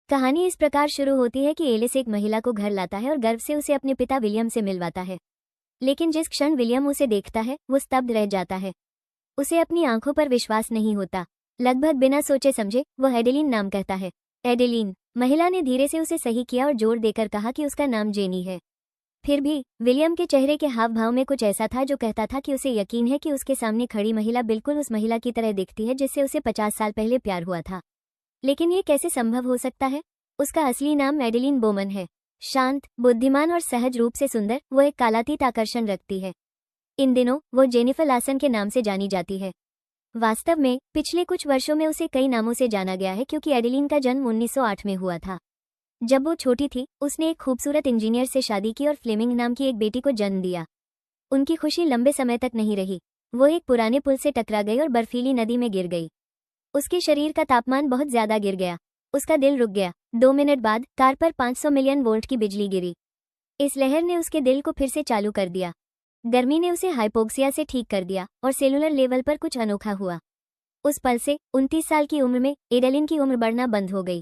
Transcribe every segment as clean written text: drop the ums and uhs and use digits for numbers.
कहानी इस प्रकार शुरू होती है कि एलिस एक महिला को घर लाता है और गर्व से उसे अपने पिता विलियम से मिलवाता है। लेकिन जिस क्षण विलियम उसे देखता है वो स्तब्ध रह जाता है। उसे अपनी आंखों पर विश्वास नहीं होता। लगभग बिना सोचे समझे वो एडेलिन नाम कहता है। एडेलिन। महिला ने धीरे से उसे सही किया और जोर देकर कहा कि उसका नाम जेनी है। फिर भी विलियम के चेहरे के हाव भाव में कुछ ऐसा था जो कहता था कि उसे यकीन है कि उसके सामने खड़ी महिला बिल्कुल उस महिला की तरह दिखती है जिससे उसे 50 साल पहले प्यार हुआ था। लेकिन ये कैसे संभव हो सकता है? उसका असली नाम एडेलिन बोमन है। शांत, बुद्धिमान और सहज रूप से सुंदर, वो एक कालातीत आकर्षण रखती है। इन दिनों वो जेनिफर लासन के नाम से जानी जाती है। वास्तव में पिछले कुछ वर्षों में उसे कई नामों से जाना गया है क्योंकि एडेलिन का जन्म 1908 में हुआ था। जब वो छोटी थी उसने एक खूबसूरत इंजीनियर से शादी की और फ्लेमिंग नाम की एक बेटी को जन्म दिया। उनकी खुशी लंबे समय तक नहीं रही। वो एक पुराने पुल से टकरा गई और बर्फीली नदी में गिर गई। उसके शरीर का तापमान बहुत ज्यादा गिर गया। उसका दिल रुक गया। 2 मिनट बाद कार पर 500 मिलियन वोल्ट की बिजली गिरी। इस लहर ने उसके दिल को फिर से चालू कर दिया। गर्मी ने उसे हाइपोक्सिया से ठीक कर दिया और सेलुलर लेवल पर कुछ अनोखा हुआ। उस पल से 29 साल की उम्र में एडेलिन की उम्र बढ़ना बंद हो गई।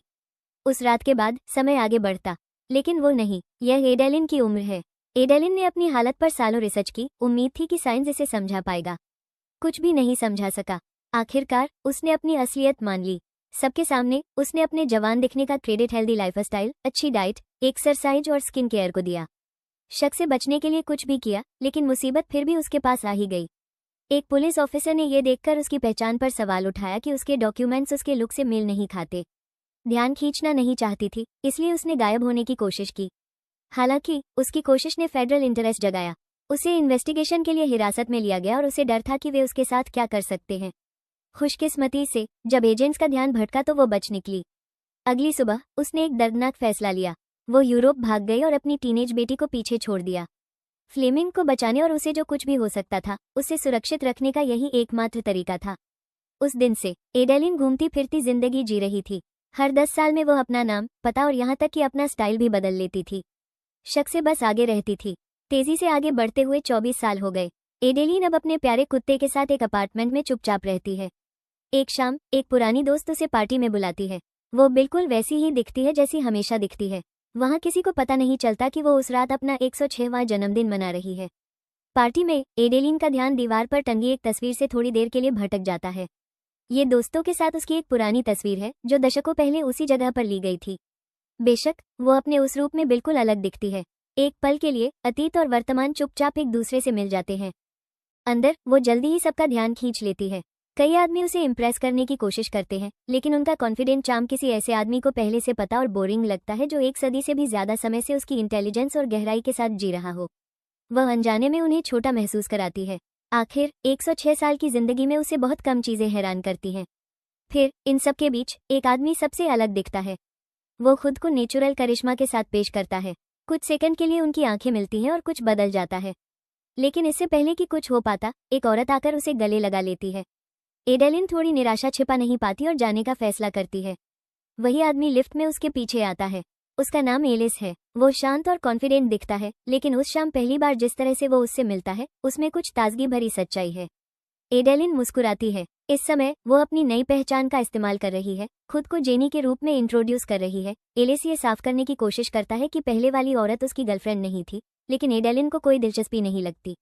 उस रात के बाद समय आगे बढ़ता, लेकिन वो नहीं, यह एडेलिन की उम्र है। एडेलिन ने अपनी हालत पर सालों रिसर्च की। उम्मीद थी कि साइंस इसे समझा पाएगा। कुछ भी नहीं समझा सका। आखिरकार उसने अपनी असलियत मान ली। सबके सामने उसने अपने जवान दिखने का क्रेडिट हेल्दी लाइफस्टाइल, अच्छी डाइट, एक्सरसाइज और स्किन केयर को दिया। शक से बचने के लिए कुछ भी किया, लेकिन मुसीबत फिर भी उसके पास आ ही गई। एक पुलिस ऑफिसर ने यह देखकर उसकी पहचान पर सवाल उठाया कि उसके डॉक्यूमेंट्स उसके लुक से मेल नहीं खाते। ध्यान खींचना नहीं चाहती थी, इसलिए उसने गायब होने की कोशिश की। हालांकि उसकी कोशिश ने फेडरल इंटरेस्ट जगाया। उसे इन्वेस्टिगेशन के लिए हिरासत में लिया गया और उसे डर था कि वे उसके साथ क्या कर सकते हैं। खुशकिस्मती से जब एजेंट्स का ध्यान भटका तो वो बच निकली। अगली सुबह उसने एक दर्दनाक फैसला लिया। वो यूरोप भाग गई और अपनी टीनेज बेटी को पीछे छोड़ दिया। फ्लेमिंग को बचाने और उसे जो कुछ भी हो सकता था उसे सुरक्षित रखने का यही एकमात्र तरीका था। उस दिन से एडेलिन घूमती फिरती जिंदगी जी रही थी। हर 10 साल में वो अपना नाम, पता और यहाँ तक कि अपना स्टाइल भी बदल लेती थी। शक से बस आगे रहती थी। तेजी से आगे बढ़ते हुए 24 साल हो गए। एडेलिन अब अपने प्यारे कुत्ते के साथ एक अपार्टमेंट में चुपचाप रहती है। एक शाम एक पुरानी दोस्त उसे पार्टी में बुलाती है। वो बिल्कुल वैसी ही दिखती है जैसी हमेशा दिखती है। वहाँ किसी को पता नहीं चलता कि वो उस रात अपना 106वां जन्मदिन मना रही है। पार्टी में एडेलिन का ध्यान दीवार पर टंगी एक तस्वीर से थोड़ी देर के लिए भटक जाता है। ये दोस्तों के साथ उसकी एक पुरानी तस्वीर है जो दशकों पहले उसी जगह पर ली गई थी। बेशक वो अपने उस रूप में बिल्कुल अलग दिखती है। एक पल के लिए अतीत और वर्तमान चुपचाप एक दूसरे से मिल जाते हैं। अंदर वो जल्दी ही सबका ध्यान खींच लेती है। कई आदमी उसे इम्प्रेस करने की कोशिश करते हैं, लेकिन उनका कॉन्फिडेंट चार्म किसी ऐसे आदमी को पहले से पता और बोरिंग लगता है जो एक सदी से भी ज्यादा समय से उसकी इंटेलिजेंस और गहराई के साथ जी रहा हो। वह अनजाने में उन्हें छोटा महसूस कराती है। आखिर 106 साल की जिंदगी में उसे बहुत कम चीजें हैरान करती हैं। फिर इन सब के बीच एक आदमी सबसे अलग दिखता है। वो खुद को नेचुरल करिश्मा के साथ पेश करता है। कुछ सेकंड के लिए उनकी आंखें मिलती हैं और कुछ बदल जाता है। लेकिन इससे पहले कि कुछ हो पाता, एक औरत आकर उसे गले लगा लेती है। एडेलिन थोड़ी निराशा छिपा नहीं पाती और जाने का फैसला करती है। वही आदमी लिफ्ट में उसके पीछे आता है। उसका नाम एलिस है। वो शांत और कॉन्फिडेंट दिखता है, लेकिन उस शाम पहली बार जिस तरह से वो उससे मिलता है उसमें कुछ ताजगी भरी सच्चाई है। एडेलिन मुस्कुराती है। इस समय वो अपनी नई पहचान का इस्तेमाल कर रही है, खुद को जेनी के रूप में इंट्रोड्यूस कर रही है। एलिस ये साफ करने की कोशिश करता है कि पहले वाली औरत उसकी गर्लफ्रेंड नहीं थी, लेकिन एडेलिन को कोई दिलचस्पी नहीं लगती।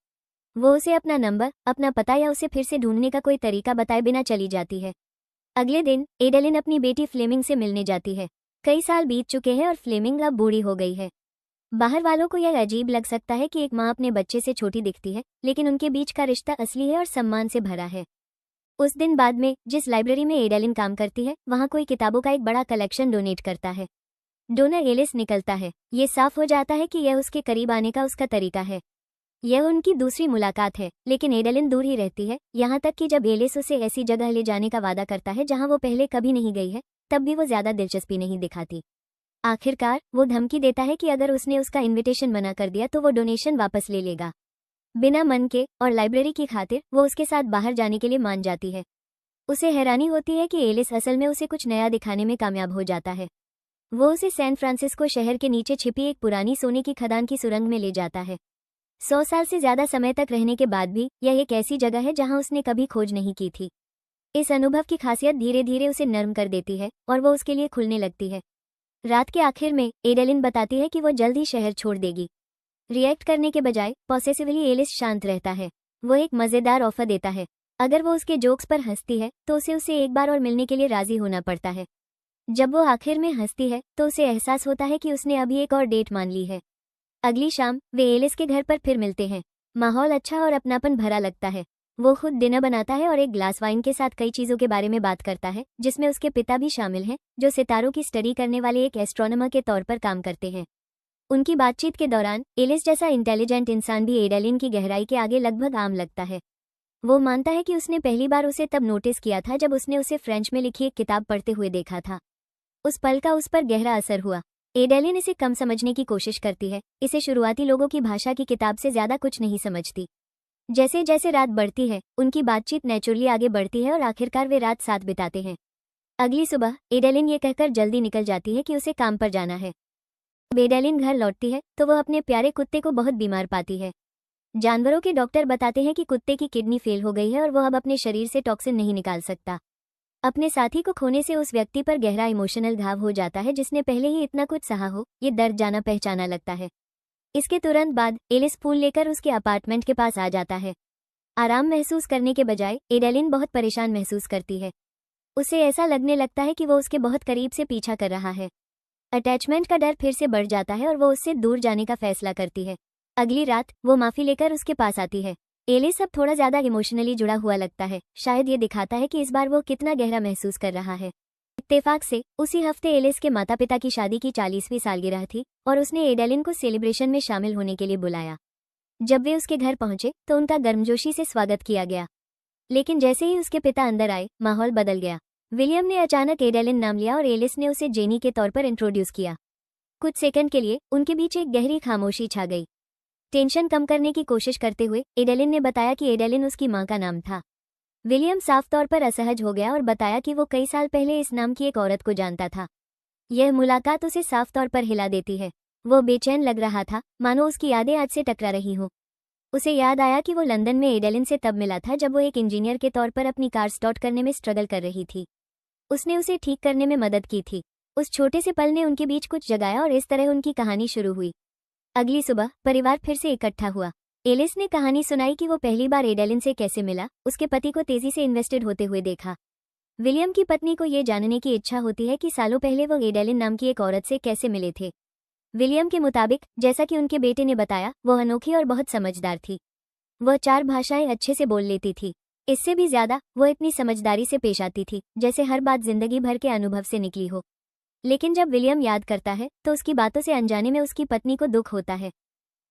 वो उसे अपना नंबर, अपना पता या उसे फिर से ढूंढने का कोई तरीका बताए बिना चली जाती है। अगले दिन एडेलिन अपनी बेटी फ्लेमिंग से मिलने जाती है। कई साल बीत चुके हैं और फ्लेमिंग अब बूढ़ी हो गई है। बाहर वालों को यह अजीब लग सकता है कि एक माँ अपने बच्चे से छोटी दिखती है, लेकिन उनके बीच का रिश्ता असली है और सम्मान से भरा है। उस दिन बाद में जिस लाइब्रेरी में एडेलिन काम करती है वहाँ कोई किताबों का एक बड़ा कलेक्शन डोनेट करता है। डोनर एलिस निकलता है। ये साफ हो जाता है कि यह उसके करीब आने का उसका तरीका है। यह उनकी दूसरी मुलाकात है, लेकिन एडेलिन दूर ही रहती है, यहाँ तक कि जब एलिस उसे ऐसी जगह ले जाने का वादा करता है जहाँ वो पहले कभी नहीं गई है, तब भी वो ज्यादा दिलचस्पी नहीं दिखाती। आखिरकार वो धमकी देता है कि अगर उसने उसका इनविटेशन मना कर दिया तो वो डोनेशन वापस ले लेगा। बिना मन के और लाइब्रेरी की खातिर वो उसके साथ बाहर जाने के लिए मान जाती है। उसे हैरानी होती है कि एलिस असल में उसे कुछ नया दिखाने में कामयाब हो जाता है। वो उसे सैन फ्रांसिस्को शहर के नीचे छिपी एक पुरानी सोने की खदान की सुरंग में ले जाता है। 100 साल से ज्यादा समय तक रहने के बाद भी यह एक ऐसी जगह है जहां उसने कभी खोज नहीं की थी। इस अनुभव की खासियत धीरे धीरे उसे नर्म कर देती है और वो उसके लिए खुलने लगती है। रात के आखिर में एडेलिन बताती है कि वो जल्द ही शहर छोड़ देगी। रिएक्ट करने के बजाय पॉसेसिवली एलिस शांत रहता है। वो एक मज़ेदार ऑफर देता है। अगर वो उसके जोक्स पर हंसती है तो उसे एक बार और मिलने के लिए राजी होना पड़ता है। जब वो आखिर में हंसती है तो उसे एहसास होता है कि उसने अभी एक और डेट मान ली है। अगली शाम वे एलिस के घर पर फिर मिलते हैं। माहौल अच्छा और अपनापन भरा लगता है। वो खुद डिनर बनाता है और एक ग्लास वाइन के साथ कई चीज़ों के बारे में बात करता है, जिसमें उसके पिता भी शामिल हैं, जो सितारों की स्टडी करने वाले एक एस्ट्रोनॉमर के तौर पर काम करते हैं। उनकी बातचीत के दौरान एलिस जैसा इंटेलिजेंट इंसान भी एडेलिन की गहराई के आगे लगभग आम लगता है। वो मानता है कि उसने पहली बार उसे तब नोटिस किया था जब उसने उसे फ्रेंच में लिखी एक किताब पढ़ते हुए देखा था। उस पल का उस पर गहरा असर हुआ। एडेलिन इसे कम समझने की कोशिश करती है, इसे शुरुआती लोगों की भाषा की किताब से ज़्यादा कुछ नहीं समझती। जैसे जैसे रात बढ़ती है उनकी बातचीत नेचुरली आगे बढ़ती है और आखिरकार वे रात साथ बिताते हैं। अगली सुबह एडेलिन ये कहकर जल्दी निकल जाती है कि उसे काम पर जाना है। जब एडेलिन घर लौटती है तो वह अपने प्यारे कुत्ते को बहुत बीमार पाती है। जानवरों के डॉक्टर बताते हैं कि कुत्ते की किडनी फेल हो गई है और वह अब अपने शरीर से टॉक्सिन नहीं निकाल सकता। अपने साथी को खोने से उस व्यक्ति पर गहरा इमोशनल घाव हो जाता है जिसने पहले ही इतना कुछ सहा हो। ये दर्द जाना पहचाना लगता है। इसके तुरंत बाद एलिस फूल लेकर उसके अपार्टमेंट के पास आ जाता है। आराम महसूस करने के बजाय एडेलिन बहुत परेशान महसूस करती है। उसे ऐसा लगने लगता है कि वो उसके बहुत करीब से पीछा कर रहा है। अटैचमेंट का डर फिर से बढ़ जाता है और वो उससे दूर जाने का फैसला करती है। अगली रात वो माफ़ी लेकर उसके पास आती है। एलिस अब थोड़ा ज़्यादा इमोशनली जुड़ा हुआ लगता है। शायद ये दिखाता है कि इस बार वो कितना गहरा महसूस कर रहा है। इत्तेफाक से उसी हफ्ते एलिस के माता पिता की शादी की 40वीं सालगिरह थी और उसने एडेलिन को सेलिब्रेशन में शामिल होने के लिए बुलाया। जब वे उसके घर पहुंचे तो उनका गर्मजोशी से स्वागत किया गया। लेकिन जैसे ही उसके पिता अंदर आए माहौल बदल गया। विलियम ने अचानक एडेलिन नाम लिया और एलिस ने उसे जेनी के तौर पर इंट्रोड्यूस किया। कुछ सेकंड के लिए उनके बीच एक गहरी खामोशी छा गई। टेंशन कम करने की कोशिश करते हुए एडेलिन ने बताया कि एडेलिन उसकी मां का नाम था। विलियम साफ तौर पर असहज हो गया और बताया कि वो कई साल पहले इस नाम की एक औरत को जानता था। यह मुलाकात उसे साफ तौर पर हिला देती है। वो बेचैन लग रहा था, मानो उसकी यादें आज से टकरा रही हों। उसे याद आया कि वो लंदन में एडेलिन से तब मिला था जब वो एक इंजीनियर के तौर पर अपनी कार स्टार्ट करने में स्ट्रगल कर रही थी। उसने उसे ठीक करने में मदद की थी। उस छोटे से पल ने उनके बीच कुछ जगाया और इस तरह उनकी कहानी शुरू हुई। अगली सुबह परिवार फिर से इकट्ठा हुआ। एलिस ने कहानी सुनाई कि वो पहली बार एडेलिन से कैसे मिला, उसके पति को तेजी से इन्वेस्टेड होते हुए देखा। विलियम की पत्नी को ये जानने की इच्छा होती है कि सालों पहले वो एडेलिन नाम की एक औरत से कैसे मिले थे। विलियम के मुताबिक, जैसा कि उनके बेटे ने बताया, वो अनोखी और बहुत समझदार थी। वह 4 भाषाएं अच्छे से बोल लेती थी। इससे भी ज्यादा वो इतनी समझदारी से पेश आती थी जैसे हर बात जिंदगी भर के अनुभव से निकली हो। लेकिन जब विलियम याद करता है तो उसकी बातों से अनजाने में उसकी पत्नी को दुख होता है।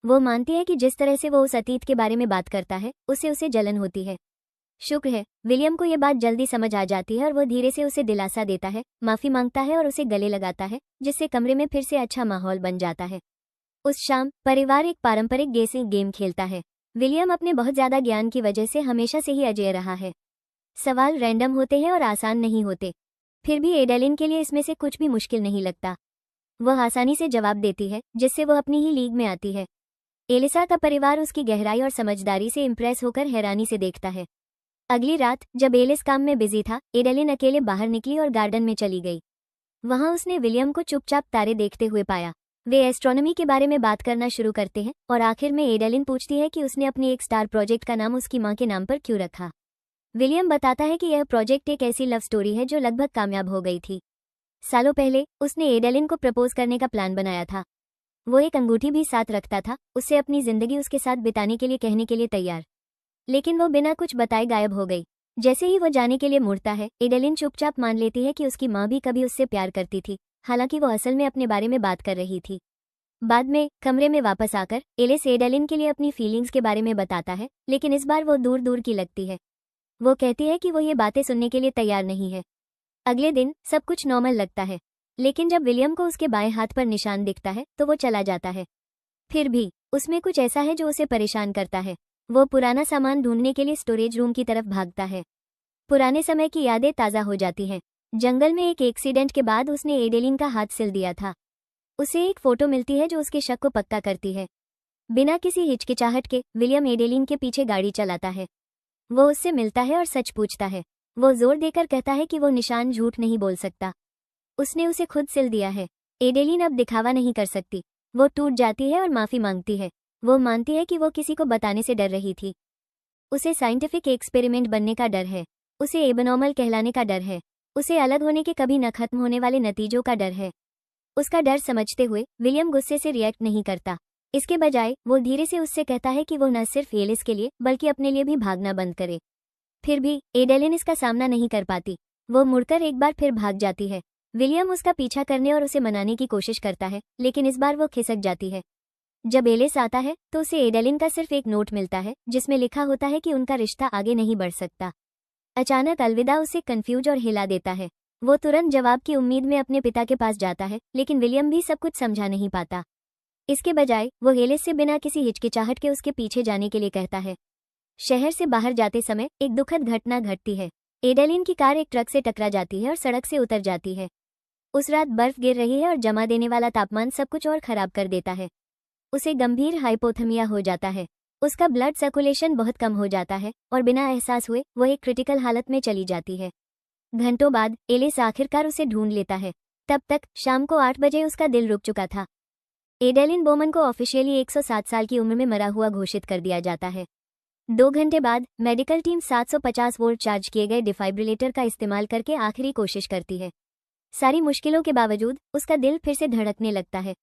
वो मानती है कि जिस तरह से वो उस अतीत के बारे में बात करता है उससे उसे जलन होती है। शुक्र है विलियम को ये बात जल्दी समझ आ जाती है और वो धीरे से उसे दिलासा देता है, माफ़ी मांगता है और उसे गले लगाता है, जिससे कमरे में फिर से अच्छा माहौल बन जाता है। उस शाम परिवार एक पारंपरिक गेसिंग गेम खेलता है। विलियम अपने बहुत ज़्यादा ज्ञान की वजह से हमेशा से ही अजेय रहा है। सवाल रैंडम होते हैं और आसान नहीं होते। फिर भी एडेलिन के लिए इसमें से कुछ भी मुश्किल नहीं लगता। वह आसानी से जवाब देती है, जिससे वह अपनी ही लीग में आती है। एलिसा का परिवार उसकी गहराई और समझदारी से इम्प्रेस होकर हैरानी से देखता है। अगली रात जब एलिस काम में बिजी था, एडेलिन अकेले बाहर निकली और गार्डन में चली गई। वहां उसने विलियम को चुपचाप तारे देखते हुए पाया। वे एस्ट्रोनॉमी के बारे में बात करना शुरू करते हैं और आखिर में एडेलिन पूछती है कि उसने अपने एक स्टार प्रोजेक्ट का नाम उसकी मां के नाम पर क्यों रखा। विलियम बताता है कि यह प्रोजेक्ट एक ऐसी लव स्टोरी है जो लगभग कामयाब हो गई थी। सालों पहले उसने एडेलिन को प्रपोज करने का प्लान बनाया था। वो एक अंगूठी भी साथ रखता था, उससे अपनी जिंदगी उसके साथ बिताने के लिए कहने के लिए तैयार। लेकिन वो बिना कुछ बताए गायब हो गई। जैसे ही वो जाने के लिए मुड़ता है, एडेलिन चुपचाप मान लेती है कि उसकी माँ भी कभी उससे प्यार करती थी, हालांकि वो असल में अपने बारे में बात कर रही थी। बाद में कमरे में वापस आकर एलिस एडेलिन के लिए अपनी फीलिंग्स के बारे में बताता है, लेकिन इस बार वो दूर दूर की लगती है। वो कहती है कि वो ये बातें सुनने के लिए तैयार नहीं है। अगले दिन सब कुछ नॉर्मल लगता है, लेकिन जब विलियम को उसके बाएं हाथ पर निशान दिखता है तो वो चला जाता है। फिर भी उसमें कुछ ऐसा है जो उसे परेशान करता है। वो पुराना सामान ढूंढने के लिए स्टोरेज रूम की तरफ भागता है। पुराने समय की यादें ताज़ा हो जाती हैं। जंगल में एक एक्सीडेंट के बाद उसने एडेलिन का हाथ सिल दिया था। उसे एक फोटो मिलती है जो उसके शक को पक्का करती है। बिना किसी हिचकिचाहट के विलियम एडेलिन के पीछे गाड़ी चलाता है। वो उससे मिलता है और सच पूछता है। वो जोर देकर कहता है कि वो निशान झूठ नहीं बोल सकता, उसने उसे खुद सिल दिया है। एडेलिन अब दिखावा नहीं कर सकती। वो टूट जाती है और माफी मांगती है। वो मानती है कि वो किसी को बताने से डर रही थी। उसे साइंटिफिक एक्सपेरिमेंट बनने का डर है। उसे एबनॉर्मल कहलाने का डर है। उसे अलग होने के कभी न खत्म होने वाले नतीजों का डर है। उसका डर समझते हुए विलियम गुस्से से रिएक्ट नहीं करता। इसके बजाय वो धीरे से उससे कहता है कि वो न सिर्फ एलिस के लिए बल्कि अपने लिए भी भागना बंद करे। फिर भी एडेलिन इसका सामना नहीं कर पाती। वो मुड़कर एक बार फिर भाग जाती है। विलियम उसका पीछा करने और उसे मनाने की कोशिश करता है, लेकिन इस बार वो खिसक जाती है। जब एलिस आता है तो उसे एडेलिन का सिर्फ एक नोट मिलता है जिसमें लिखा होता है कि उनका रिश्ता आगे नहीं बढ़ सकता। अचानक अलविदा उसे कंफ्यूज और हिला देता है। वो तुरंत जवाब की उम्मीद में अपने पिता के पास जाता है, लेकिन विलियम भी सब कुछ समझा नहीं पाता। इसके बजाय वो एलिस से बिना किसी हिचकिचाहट के उसके पीछे जाने के लिए कहता है। शहर से बाहर जाते समय एक दुखद घटना घटती है। एडेलिन की कार एक ट्रक से टकरा जाती है और सड़क से उतर जाती है। उस रात बर्फ गिर रही है और जमा देने वाला तापमान सब कुछ और खराब कर देता है। उसे गंभीर हाइपोथर्मिया हो जाता है। उसका ब्लड सर्कुलेशन बहुत कम हो जाता है और बिना एहसास हुए वो एक क्रिटिकल हालत में चली जाती है। घंटों बाद एलिस आखिरकार उसे ढूंढ लेता है। तब तक शाम को 8 बजे उसका दिल रुक चुका था। एडेलिन बोमन को ऑफिशियली 107 साल की उम्र में मरा हुआ घोषित कर दिया जाता है। 2 घंटे बाद मेडिकल टीम 750 वोल्ट चार्ज किए गए डिफाइब्रिलेटर का इस्तेमाल करके आखिरी कोशिश करती है। सारी मुश्किलों के बावजूद उसका दिल फिर से धड़कने लगता है।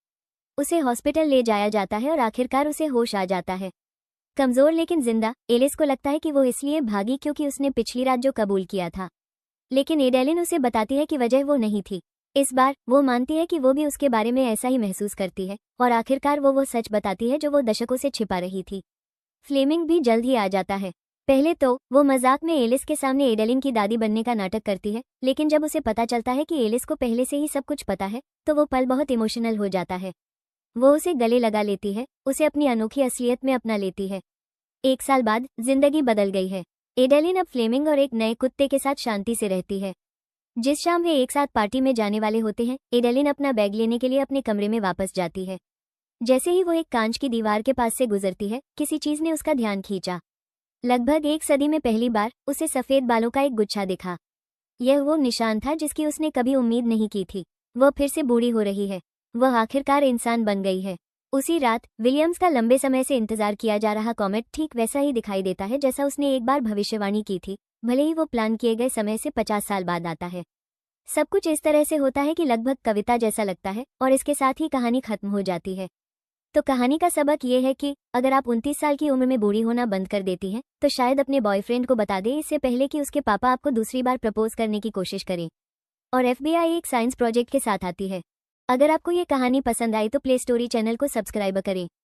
उसे हॉस्पिटल ले जाया जाता है और आखिरकार उसे होश आ जाता है। कमजोर लेकिन जिंदा, एलिस को लगता है कि वो इसलिए भागी क्योंकि उसने पिछली रात जो कबूल किया था। लेकिन एडेलिन उसे बताती है कि वजह वो नहीं थी। इस बार वो मानती है कि वो भी उसके बारे में ऐसा ही महसूस करती है और आखिरकार वो सच बताती है जो वो दशकों से छिपा रही थी। फ्लेमिंग भी जल्द ही आ जाता है। पहले तो वो मजाक में एलिस के सामने एडेलिन की दादी बनने का नाटक करती है, लेकिन जब उसे पता चलता है कि एलिस को पहले से ही सब कुछ पता है तो वो पल बहुत इमोशनल हो जाता है। वो उसे गले लगा लेती है, उसे अपनी अनोखी असलियत में अपना लेती है। 1 साल बाद जिंदगी बदल गई है। एडेलिन अब फ्लेमिंग और एक नए कुत्ते के साथ शांति से रहती है। जिस शाम वे एक साथ पार्टी में जाने वाले होते हैं, एडेलिन अपना बैग लेने के लिए अपने कमरे में वापस जाती है। जैसे ही वो एक कांच की दीवार के पास से गुजरती है, किसी चीज ने उसका ध्यान खींचा। लगभग 1 सदी में पहली बार उसे सफेद बालों का एक गुच्छा दिखा। यह वो निशान था जिसकी उसने कभी उम्मीद नहीं की थी। वह फिर से बूढ़ी हो रही है। वह आखिरकार इंसान बन गई है। उसी रात विलियम्स का लंबे समय से इंतजार किया जा रहा कॉमेट ठीक वैसा ही दिखाई देता है जैसा उसने एक बार भविष्यवाणी की थी, भले ही वो प्लान किए गए समय से 50 साल बाद आता है। सब कुछ इस तरह से होता है कि लगभग कविता जैसा लगता है और इसके साथ ही कहानी खत्म हो जाती है। तो कहानी का सबक ये है कि अगर आप 29 साल की उम्र में बूढ़ी होना बंद कर देती हैं, तो शायद अपने बॉयफ्रेंड को बता दें इससे पहले कि उसके पापा आपको दूसरी बार प्रपोज करने की कोशिश करें। और FBI एक साइंस प्रोजेक्ट के साथ आती है। अगर आपको ये कहानी पसंद आई तो प्ले स्टोरी चैनल को सब्सक्राइब करें।